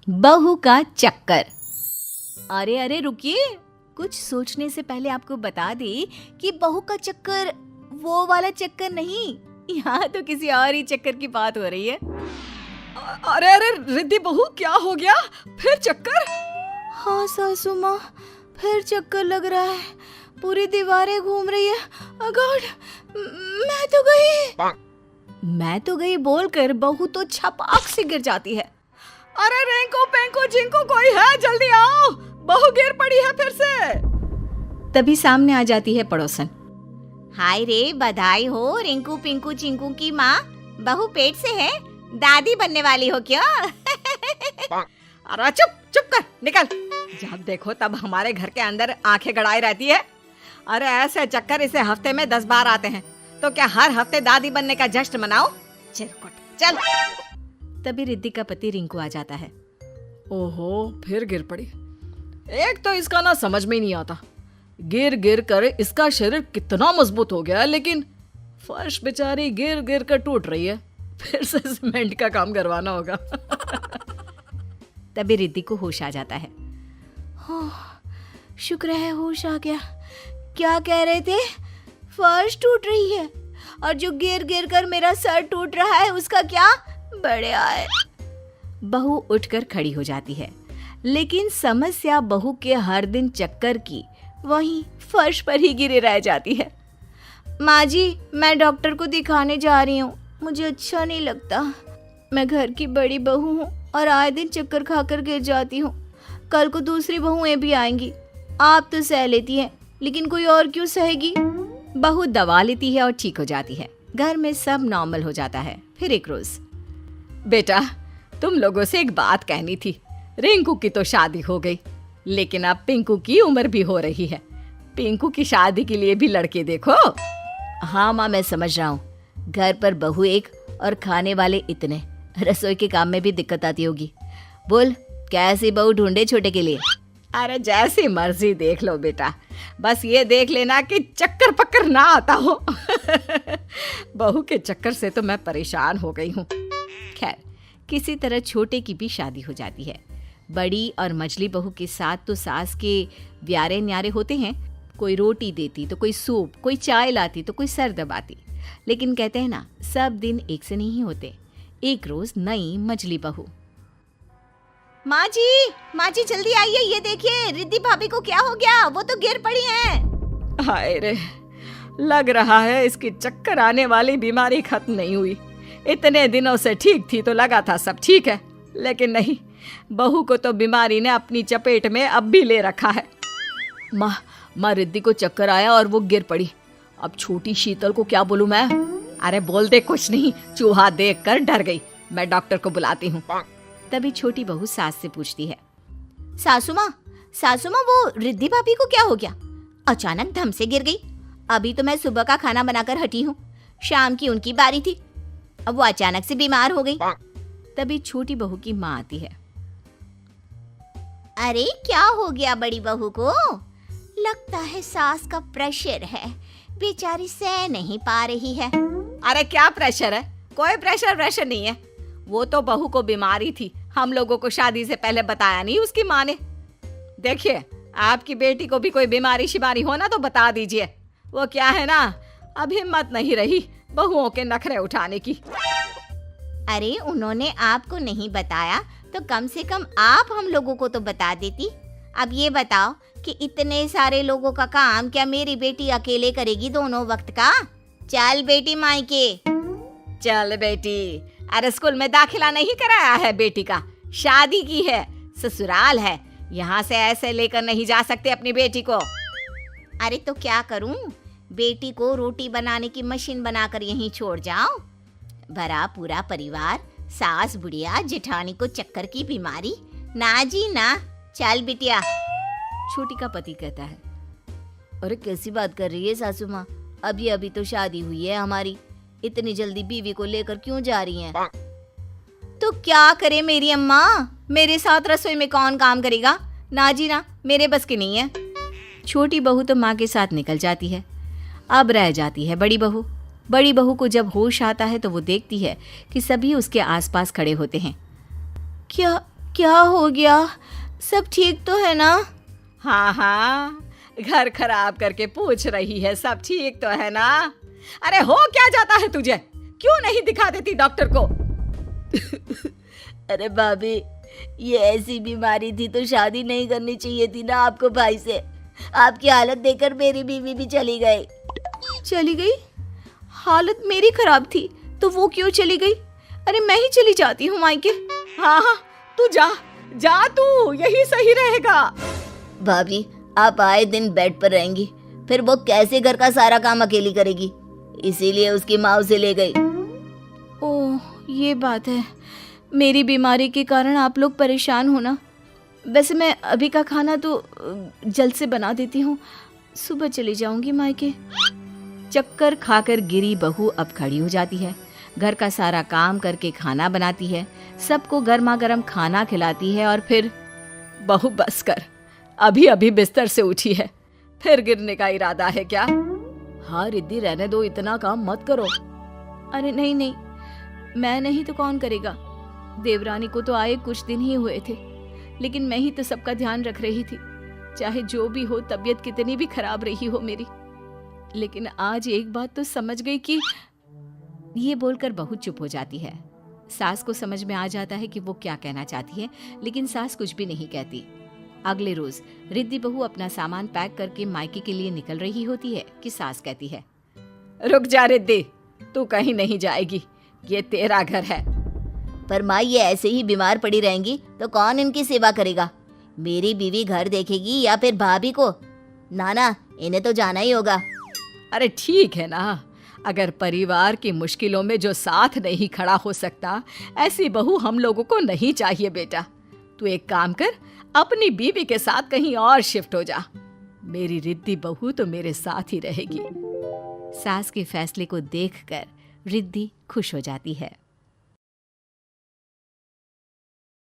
बहू का चक्कर। अरे अरे रुकिए, कुछ सोचने से पहले आपको बता दे कि बहू का चक्कर वो वाला चक्कर नहीं, यहाँ तो किसी और ही चक्कर की बात हो रही है। अरे अरे रिद्धि बहू, क्या हो गया? फिर चक्कर? हाँ सासू माँ, फिर चक्कर लग रहा है, पूरी दीवारें घूम रही है। Oh God, मैं तो गई बोलकर बहू तो छपाक से गिर जाती है। अरे रेंको पेंको जिंको कोई है, जल्दी आओ, बहू गिर पड़ी है फिर से। तभी सामने आ जाती है पड़ोसन। हाय रे, बधाई हो रिंकू पिंकू चिंकू की माँ, बहू पेट से है, दादी बनने वाली हो क्या? अरे चुप चुप कर, निकल। जब देखो तब हमारे घर के अंदर आंखें गड़ाई रहती है। अरे ऐसे चक्कर इसे हफ्ते में 10 बार आते हैं, तो क्या हर हफ्ते दादी बनने का जश्न मनाओ? चल। तभी रिद्धि का पति रिंकू आ जाता है। ओहो, फिर गिर पड़ी। एक तो इसका ना समझ में नहीं आता, गिर गिर कर इसका शरीर कितना मजबूत हो गया, लेकिन फर्श बेचारी गिर गिर कर टूट रही है। फिर से सीमेंट का काम करवाना होगा। तभी रिद्धि को होश आ जाता है। शुक्र है होश आ गया। क्या कह रहे थे? फर्श टूट रही है और जो गिर गिर कर मेरा सर टूट रहा है उसका क्या? बढ़िया है। बहू उठकर खड़ी हो जाती है, लेकिन समस्या बहू के हर दिन चक्कर की वहीं फर्श पर ही गिरे रह जाती है। माँ जी, मैं डॉक्टर को दिखाने जा रही हूँ, मुझे अच्छा नहीं लगता। मैं घर की बड़ी बहू हूँ और आए दिन चक्कर खाकर गिर जाती हूँ। कल को दूसरी बहुएं भी आएंगी। आप तो सह लेती हैं, लेकिन कोई और क्यों सहेगी? बहू दवा लेती है और ठीक हो जाती है। घर में सब नॉर्मल हो जाता है। फिर एक रोज, बेटा, तुम लोगों से एक बात कहनी थी। रिंकू की तो शादी हो गई, लेकिन अब पिंकू की उम्र भी हो रही है। पिंकू की शादी के लिए भी लड़के देखो। हाँ माँ, मैं समझ रहा हूँ। घर पर बहू एक और खाने वाले इतने, रसोई के काम में भी दिक्कत आती होगी। बोल, कैसी बहू ढूंढे छोटे के लिए? अरे जैसी मर्जी देख लो बेटा, बस ये देख लेना कि चक्कर पक्कर ना आता हो। बहू के चक्कर से तो मैं परेशान हो गई हूँ। खैर, किसी तरह छोटे की भी शादी हो जाती है। बड़ी और मझली बहू के साथ तो सास के व्यारे न्यारे होते हैं। कोई रोटी देती तो कोई सूप, कोई चाय लाती तो कोई सर दबाती। लेकिन कहते हैं ना, सब दिन एक से नहीं होते। एक रोज नई मझली बहू, माँ जी जल्दी आइए, ये देखिए रिद्धि भाभी को क्या हो गया, वो तो गिर पड़ी हैं। हाय रे, लग रहा है इसकी चक्कर आने वाली बीमारी खत्म नहीं हुई। इतने दिनों से ठीक थी तो लगा था सब ठीक है, लेकिन नहीं, बहू को तो बीमारी ने अपनी चपेट में अब भी ले रखा है। माँ रिद्धि को चक्कर आया और वो गिर पड़ी। अब छोटी शीतल को क्या बोलूं मैं? अरे बोल दे, कुछ नहीं, चूहा देखकर डर गई, मैं डॉक्टर को बुलाती हूँ। तभी छोटी बहू सास से पूछती है, सासू माँ, वो रिद्धि भाभी को क्या हो गया? अचानक धम से गिर गई। अभी तो मैं सुबह का खाना बनाकर हटी हूँ, शाम की उनकी बारी थी, अब वो अचानक से बीमार हो गई। तभी छोटी बहू की माँ आती है। अरे क्या हो गया बड़ी बहू को? लगता है सास का प्रेशर है, बेचारी सह नहीं पा रही है। अरे क्या प्रेशर है? कोई प्रेशर नहीं है। वो तो बहू को बीमारी थी, हम लोगों को शादी से पहले बताया नहीं उसकी माँ ने। देखिए, आपकी बेटी को भी कोई बीमारी शिमारी हो ना तो बता दीजिए। वो क्या है ना, अब हिम्मत नहीं रही बहुओं के नखरे उठाने की। अरे उन्होंने आपको नहीं बताया तो कम से कम आप हम लोगों को तो बता देती। अब ये बताओ कि इतने सारे लोगों का काम क्या मेरी बेटी अकेले करेगी दोनों वक्त का? चल बेटी मायके। चल बेटी, अरे स्कूल में दाखिला नहीं कराया है बेटी का, शादी की है, ससुराल है, यहाँ से ऐसे लेकर नहीं जा सकते अपनी बेटी को। अरे तो क्या करूं, बेटी को रोटी बनाने की मशीन बनाकर यहीं छोड़ जाऊं? भरा पूरा परिवार, सास बुढ़िया जेठानी को चक्कर की बीमारी, ना जी ना। चल बिटिया। छोटी का पति कहता है, अरे कैसी बात कर रही है सासू माँ, अभी तो शादी हुई है हमारी, इतनी जल्दी बीवी को लेकर क्यों जा रही हैं? तो क्या करे मेरी अम्मा, मेरे साथ रसोई में कौन काम करेगा? ना जी ना, मेरे बस की नहीं है। छोटी बहू तो माँ के साथ निकल जाती है। अब रह जाती है बड़ी बहू। बड़ी बहू को जब होश आता है तो वो देखती है कि सभी उसके आसपास खड़े होते हैं। क्या हो गया? सब ठीक तो है ना? हाँ हाँ, घर खराब करके पूछ रही है सब ठीक तो है ना? अरे हो क्या जाता है तुझे? क्यों नहीं दिखा देती डॉक्टर को? अरे भाभी, ये ऐसी बीमारी थी तो शादी नहीं करनी चाहिए थी ना आपको भाई से। आपकी हालत देखकर मेरी बीवी भी चली गई। चली गई? हालत मेरी खराब थी तो वो क्यों चली गई? अरे मैं ही चली जाती हूँ मायके। हाँ हाँ, तू जा जा, तू यही सही रहेगा। भाभी, आप आए दिन बेड पर रहेंगी, फिर वो कैसे घर का सारा काम अकेली करेगी? इसीलिए उसकी माँ उसे ले गई। ओह, ये बात है। मेरी बीमारी के कारण आप लोग परेशान हो ना। वैसे मैं अभी का खाना तो जल्द से बना देती हूँ, सुबह चली जाऊंगी मायके। चक्कर खाकर गिरी बहू अब खड़ी हो जाती है, घर का सारा काम करके खाना बनाती है, सबको गर्मा गर्म खाना खिलाती है और फिर बहू बस कर, अभी अभी बिस्तर से उठी है, फिर गिरने का इरादा है क्या? हाँ रिद्धि, रहने दो, इतना काम मत करो। अरे नहीं नहीं, मैं नहीं तो कौन करेगा? देवरानी को तो आए कुछ दिन ही हुए थे, लेकिन मैं ही तो सबका ध्यान रख रही थी। चाहे जो भी हो, तबीयत कितनी भी खराब रही हो मेरी, लेकिन आज एक बात तो समझ गई कि ये बोलकर बहू चुप हो जाती है। सास को समझ में आ जाता है कि वो क्या कहना चाहती है, लेकिन सास कुछ भी नहीं कहती। अगले रोज रिद्धि बहू अपना सामान पैक करके मायके के लिए निकल रही होती है कि सास कहती है, रुक जा रिद्धि, तू कहीं नहीं जाएगी, ये तेरा घर है। पर माँ, ये ऐसे ही बीमार पड़ी रहेंगी तो कौन इनकी सेवा करेगा? मेरी बीवी घर देखेगी या फिर भाभी को? नाना, इन्हें तो जाना ही होगा। अरे ठीक है ना, अगर परिवार की मुश्किलों में जो साथ नहीं खड़ा हो सकता, ऐसी बहू हम लोगों को नहीं चाहिए बेटा। तू एक काम कर, अपनी बीवी के साथ कहीं और शिफ्ट हो जा। मेरी रिद्धि बहू तो मेरे साथ ही रहेगी। सास के फैसले को देखकर रिद्धि खुश हो जाती है।